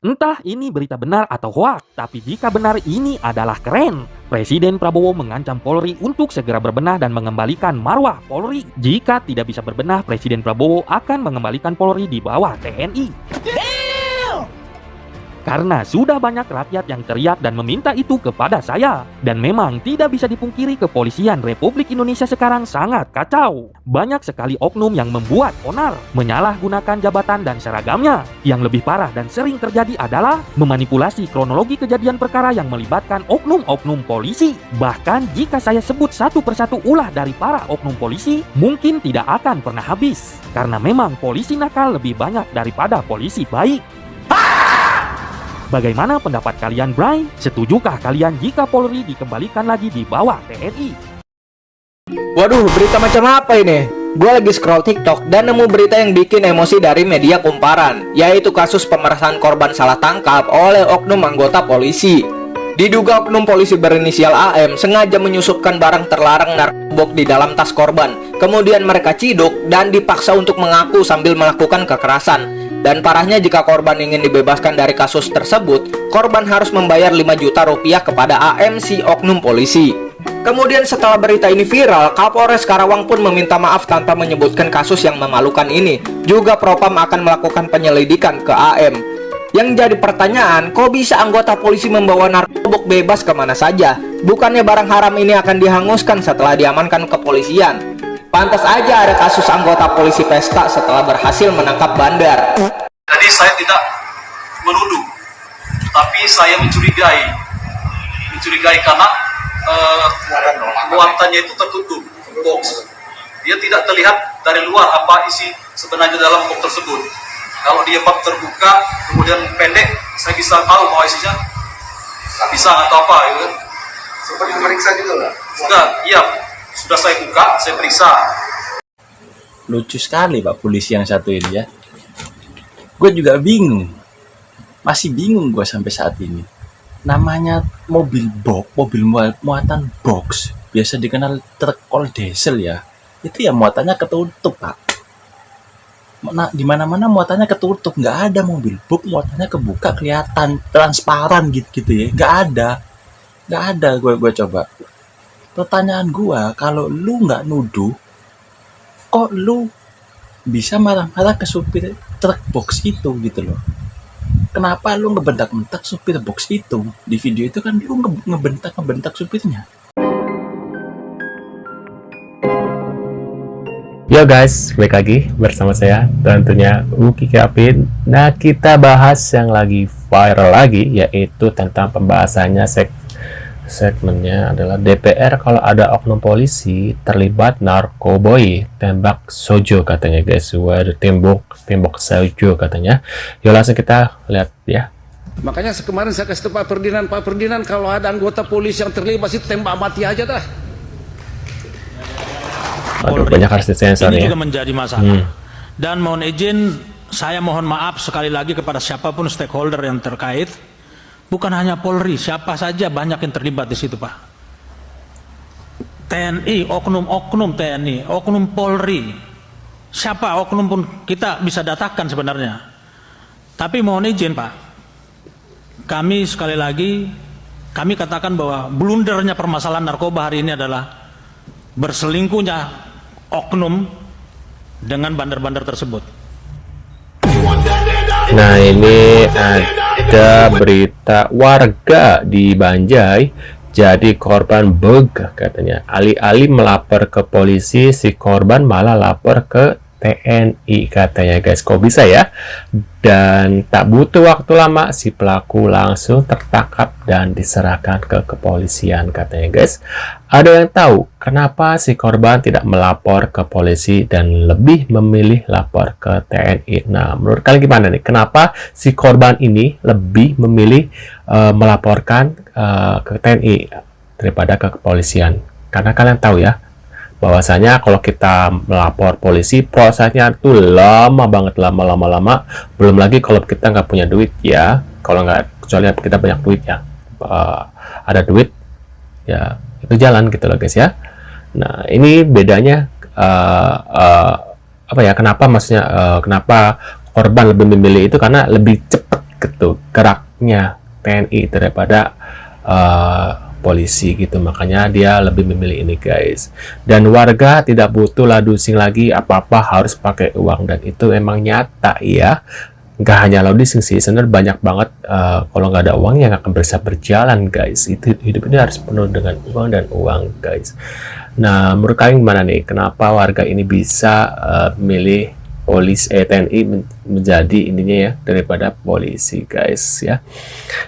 Entah ini berita benar atau hoak, tapi jika benar ini adalah keren. Presiden Prabowo mengancam Polri untuk segera berbenah dan mengembalikan marwah Polri. Jika tidak bisa berbenah, Presiden Prabowo akan mengembalikan Polri di bawah TNI. Karena sudah banyak rakyat yang teriak dan meminta itu kepada saya. Dan memang tidak bisa dipungkiri kepolisian Republik Indonesia sekarang sangat kacau. Banyak sekali oknum yang membuat onar, menyalahgunakan jabatan dan seragamnya. Yang lebih parah dan sering terjadi adalah memanipulasi kronologi kejadian perkara yang melibatkan oknum-oknum polisi. Bahkan jika saya sebut satu persatu ulah dari para oknum polisi, mungkin tidak akan pernah habis. Karena memang polisi nakal lebih banyak daripada polisi baik. Bagaimana pendapat kalian, Bray? Setujukah kalian jika Polri dikembalikan lagi di bawah TNI? Waduh, berita macam apa ini? Gue lagi scroll TikTok dan nemu berita yang bikin emosi dari media kumparan, yaitu kasus pemerasan korban salah tangkap oleh oknum anggota polisi. Diduga oknum polisi berinisial AM sengaja menyusupkan barang terlarang narkoba di dalam tas korban. Kemudian mereka ciduk dan dipaksa untuk mengaku sambil melakukan kekerasan. Dan parahnya, jika korban ingin dibebaskan dari kasus tersebut, korban harus membayar 5 juta rupiah kepada AM si oknum polisi. Kemudian setelah berita ini viral, Kapolres Karawang pun meminta maaf tanpa menyebutkan kasus yang memalukan ini. Juga Propam akan melakukan penyelidikan ke AM. Yang jadi pertanyaan, kok bisa anggota polisi membawa narkoba bebas kemana saja? Bukannya barang haram ini akan dihanguskan setelah diamankan kepolisian? Pantas aja ada kasus anggota polisi pesta setelah berhasil menangkap bandar. Jadi saya tidak menuduh, tapi saya mencurigai karena muatannya itu tertutup box. Dia tidak terlihat dari luar apa isi sebenarnya dalam box tersebut. Kalau dia bak terbuka, kemudian pendek, saya bisa tahu bahwa isinya pisang atau apa, gitu. Sempat diperiksa gitu nggak? Sudah, iya. Sudah saya buka, saya periksa. Lucu sekali Pak polisi yang satu ini ya. Gue juga bingung. Masih bingung gue sampai saat ini. Namanya mobil box, mobil muatan box. Biasa dikenal truk kol diesel ya. Itu ya muatannya ketutup Pak. Nah, di mana-mana muatannya ketutup. Nggak ada mobil box muatannya kebuka, kelihatan transparan gitu ya. Nggak ada gue coba. Pertanyaan gua, kalau lu nggak nuduh, kok lu bisa marah-marah ke supir truk box itu gitu loh? Kenapa lu ngebentak-bentak supir box itu? Di video itu kan lu ngebentak supirnya. Yo guys, balik lagi bersama saya tentunya Uki Kevin. Nah, kita bahas yang lagi viral lagi, yaitu tentang pembahasannya segmennya adalah DPR kalau ada oknum polisi terlibat narkoboi, tembak sojo katanya guys. Waduh, tembok sojo katanya. Yuk langsung kita lihat ya. Makanya kemarin saya kasih tahu Pak Ferdinand kalau ada anggota polisi yang terlibat itu tembak mati aja dah. Aduh, banyak harus disensor ini ya. juga menjadi masalah. Dan mohon izin, saya mohon maaf sekali lagi kepada siapapun stakeholder yang terkait. Bukan hanya Polri, siapa saja banyak yang terlibat di situ Pak. TNI, oknum TNI, oknum Polri, siapa oknum pun kita bisa datakan sebenarnya. Tapi mohon izin Pak, kami sekali lagi, kami katakan bahwa blundernya permasalahan narkoba hari ini adalah berselingkuhnya oknum dengan bandar-bandar tersebut. Nah, ini ada berita warga di Banjai jadi korban beg katanya. Alih-alih melapor ke polisi, si korban malah lapor ke TNI katanya guys. Kok bisa ya? Dan tak butuh waktu lama, si pelaku langsung tertangkap dan diserahkan ke kepolisian katanya guys. Ada yang tahu kenapa si korban tidak melapor ke polisi dan lebih memilih lapor ke TNI? Nah, menurut kalian gimana nih? Kenapa si korban ini lebih memilih melaporkan ke TNI daripada ke kepolisian? Karena kalian tahu ya, bahwasanya kalau kita melapor polisi prosesnya tuh lama banget, lama. Belum lagi kalau kita nggak punya duit ya, kalau nggak, kecuali kita banyak duit ya, ada duit ya itu jalan gitu loh guys ya. Nah, ini bedanya apa ya, kenapa maksudnya kenapa korban lebih memilih itu karena lebih cepat gitu geraknya TNI daripada polisi gitu, makanya dia lebih memilih ini guys. Dan warga tidak butuh ladusing lagi, apa-apa harus pakai uang, dan itu emang nyata ya. Nggak hanya loading sih, sebenarnya banyak banget kalau nggak ada uang yang akan bisa berjalan guys. Itu hidup ini harus penuh dengan uang dan uang guys. Nah, menurut kalian gimana nih? Kenapa warga ini bisa milih TNI menjadi ininya ya daripada polisi guys ya?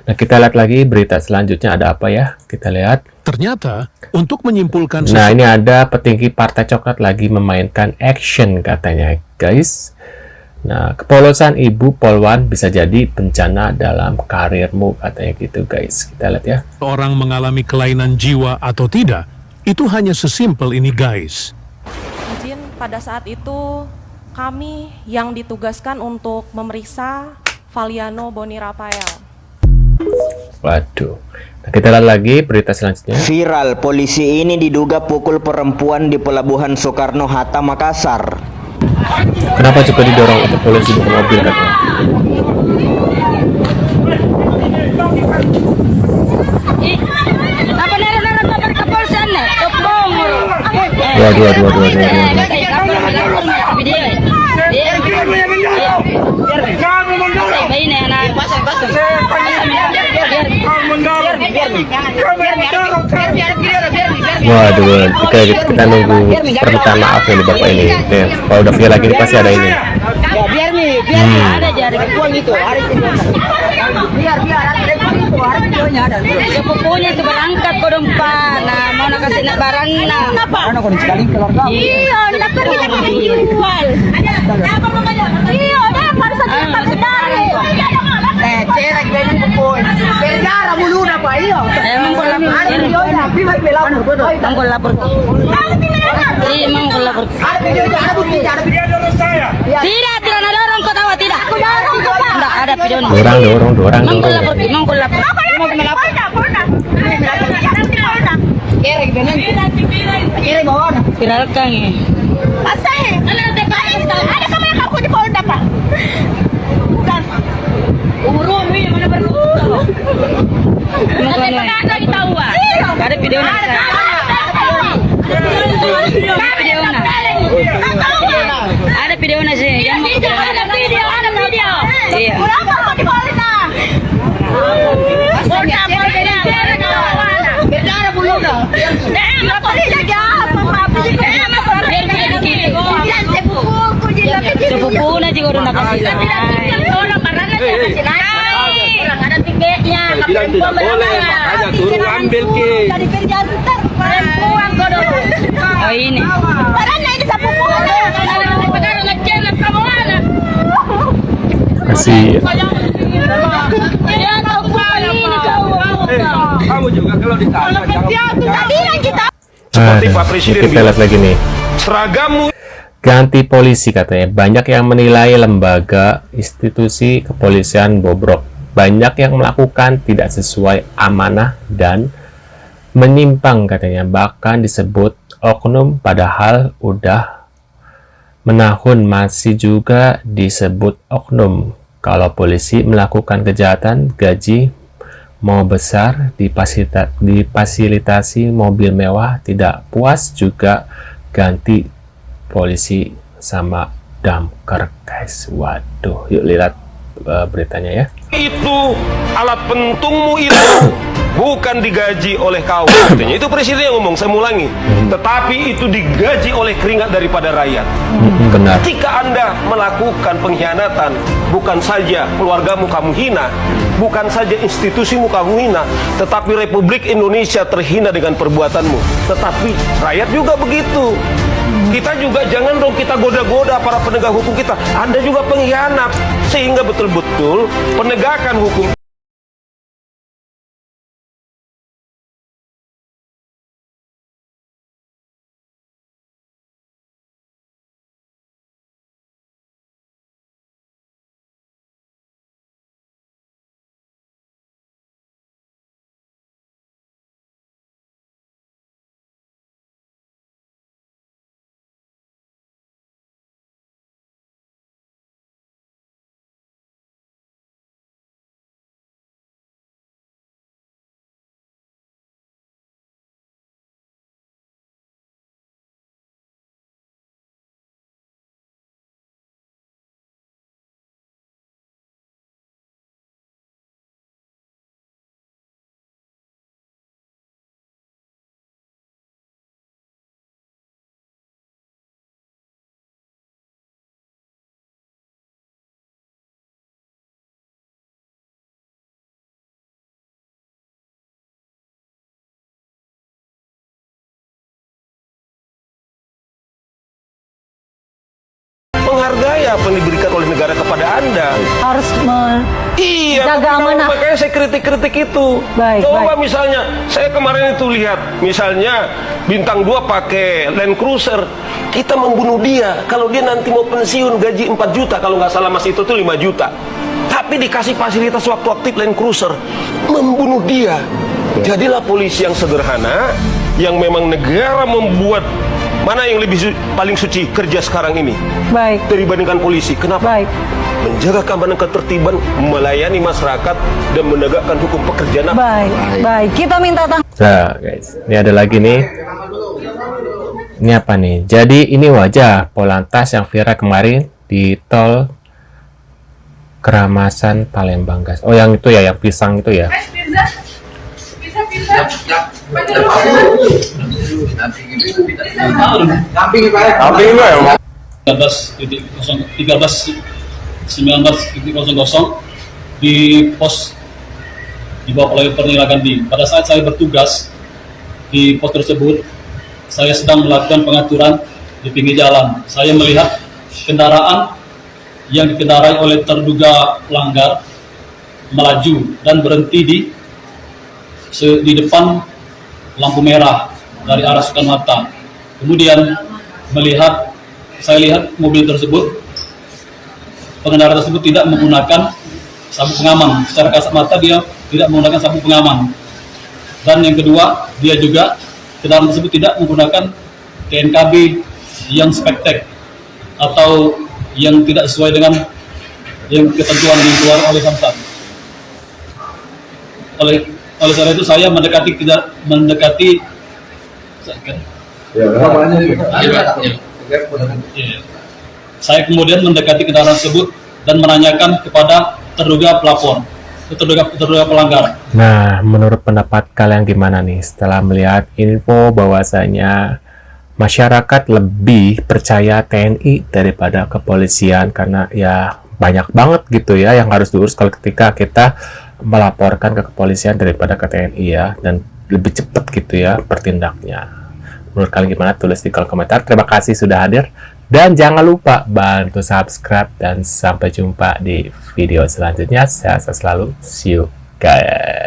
Nah, kita lihat lagi berita selanjutnya ada apa ya? Kita lihat. Ternyata, untuk menyimpulkan Nah, ini ada petinggi Partai Coklat lagi memainkan action katanya guys. Nah, kepolosan Ibu Polwan bisa jadi bencana dalam karirmu katanya gitu guys. Kita lihat ya. orang mengalami kelainan jiwa atau tidak, itu hanya sesimpel ini guys. Izin, pada saat itu kami yang ditugaskan untuk memeriksa Valiano Boni Rafael. Waduh. Nah, kita lihat lagi berita selanjutnya. Viral, polisi ini diduga pukul perempuan di Pelabuhan Soekarno-Hatta, Makassar. Kenapa juga didorong untuk polisi buka mobil katanya? Waduh. Waduh, kita nunggu permintaan maaf nih Bapak ini. Kalau udah viral lagi pasti ada ini. Biar ada jari kepuan itu, ada biar ada videonya ada. Sepupunya itu berangkat ke Dompa, nah mau nak kasih nak barang nah. Kenapa? Karena kau sekali keluarga. Iya, nak pergi kita jual. Apa namanya? Iya, dah pada saat dari. Cerek dia kepuan. Berjara mulu dah Pak, iya. Emang kau lapor. Emang kau lapor. Iya, emang kau lapor. Ada videonya, ada bukti, ada video saya. Tidak ada dorong kau tahu tidak? Tidak ada videonya. Dorong. Emang kau lapor. Mau melapor? Kira bawah. Viralkan ya. Asal ada kamera aku di Polda Pak. Bukan. Urun ini mana perlu. Ada lagi tahu ah. Ada videonya. Ada videonya sih. Ada video. Iya. Berapa kau di Polda? Sepupu na juga udah nakasih orang barangnya kasih naik ada tiketnya perempuan makanya turun ambil ke dari perjanjian perempuan kodoh oh ini barangnya ini sepupu sekarang ngecek kamu mana kasih ya tahu ini Kamu juga kalau ditanya tadi yang kita seperti Pak Presiden kita lihat lagi nih. seragammu Ganti polisi katanya. Banyak yang menilai lembaga institusi kepolisian bobrok. Banyak yang melakukan tidak sesuai amanah dan menyimpang katanya. Bahkan disebut oknum padahal udah menahun masih juga disebut oknum. Kalau polisi melakukan kejahatan, gaji mau besar, difasilitasi mobil mewah, tidak puas juga ganti polisi sama damkar guys. Waduh, yuk lihat beritanya ya. itu alat pentungmu itu bukan digaji oleh kau katanya. Itu presiden yang ngomong, saya ulangi. Tetapi itu digaji oleh keringat daripada rakyat. Benar. Jika Anda melakukan pengkhianatan, bukan saja keluargamu kamu hina, bukan saja institusimu kamu hina, tetapi Republik Indonesia terhina dengan perbuatanmu. Tetapi rakyat juga begitu. Kita juga jangan dong kita goda-goda para penegak hukum kita. Anda juga pengkhianat, sehingga betul-betul penegakan hukum menghargai apa yang diberikan oleh negara kepada Anda. Harus Iya, jaga amanah. makanya saya kritik-kritik itu. Baik, Coba baik. misalnya, saya kemarin itu lihat, misalnya Bintang 2 pakai Land Cruiser, kita membunuh dia. Kalau dia nanti mau pensiun gaji 4 juta, kalau nggak salah Mas itu tuh 5 juta. Tapi dikasih fasilitas waktu aktif Land Cruiser, membunuh dia. Jadilah polisi yang sederhana, yang memang negara membuat. Mana yang lebih paling suci kerja sekarang ini? Baik. Dibandingkan polisi. Kenapa? Baik. Menjaga keamanan ketertiban, melayani masyarakat, dan menegakkan hukum pekerjaan. Baik. Baik. Kita minta tanggapan. Nah guys, ini ada lagi nih. Ini apa nih? Jadi ini wajah Polantas yang viral kemarin di tol Keramasan Palembang guys. Oh yang itu ya, yang pisang itu ya. Samping itu ya. 19.00 di pos di bawah flyover Nilagandhi. Pada saat saya bertugas di pos tersebut, saya sedang melakukan pengaturan di pinggir jalan. Saya melihat kendaraan yang dikendarai oleh terduga pelanggar melaju dan berhenti di depan lampu merah dari arah Soekarno-Hatta. Kemudian saya lihat mobil tersebut, pengendara tersebut tidak menggunakan sabuk pengaman. Secara kasat mata dia tidak menggunakan sabuk pengaman. Dan yang kedua, kendaraan tersebut tidak menggunakan TNKB yang spektek atau yang tidak sesuai dengan yang ketentuan yang keluar oleh Samsat. Oleh karena itu saya mendekati. Saya kemudian mendekati kendaraan tersebut dan menanyakan kepada terduga pelapor, terduga pelanggar. Nah, menurut pendapat kalian gimana nih setelah melihat info bahwasanya masyarakat lebih percaya TNI daripada kepolisian karena ya banyak banget gitu ya yang harus diurus kalau ketika kita melaporkan ke kepolisian daripada ke TNI ya, dan lebih cepat gitu ya bertindaknya. Menurut kalian gimana? Tulis di kolom komentar. Terima kasih sudah hadir dan jangan lupa bantu subscribe dan sampai jumpa di video selanjutnya. Sehat selalu. See you guys.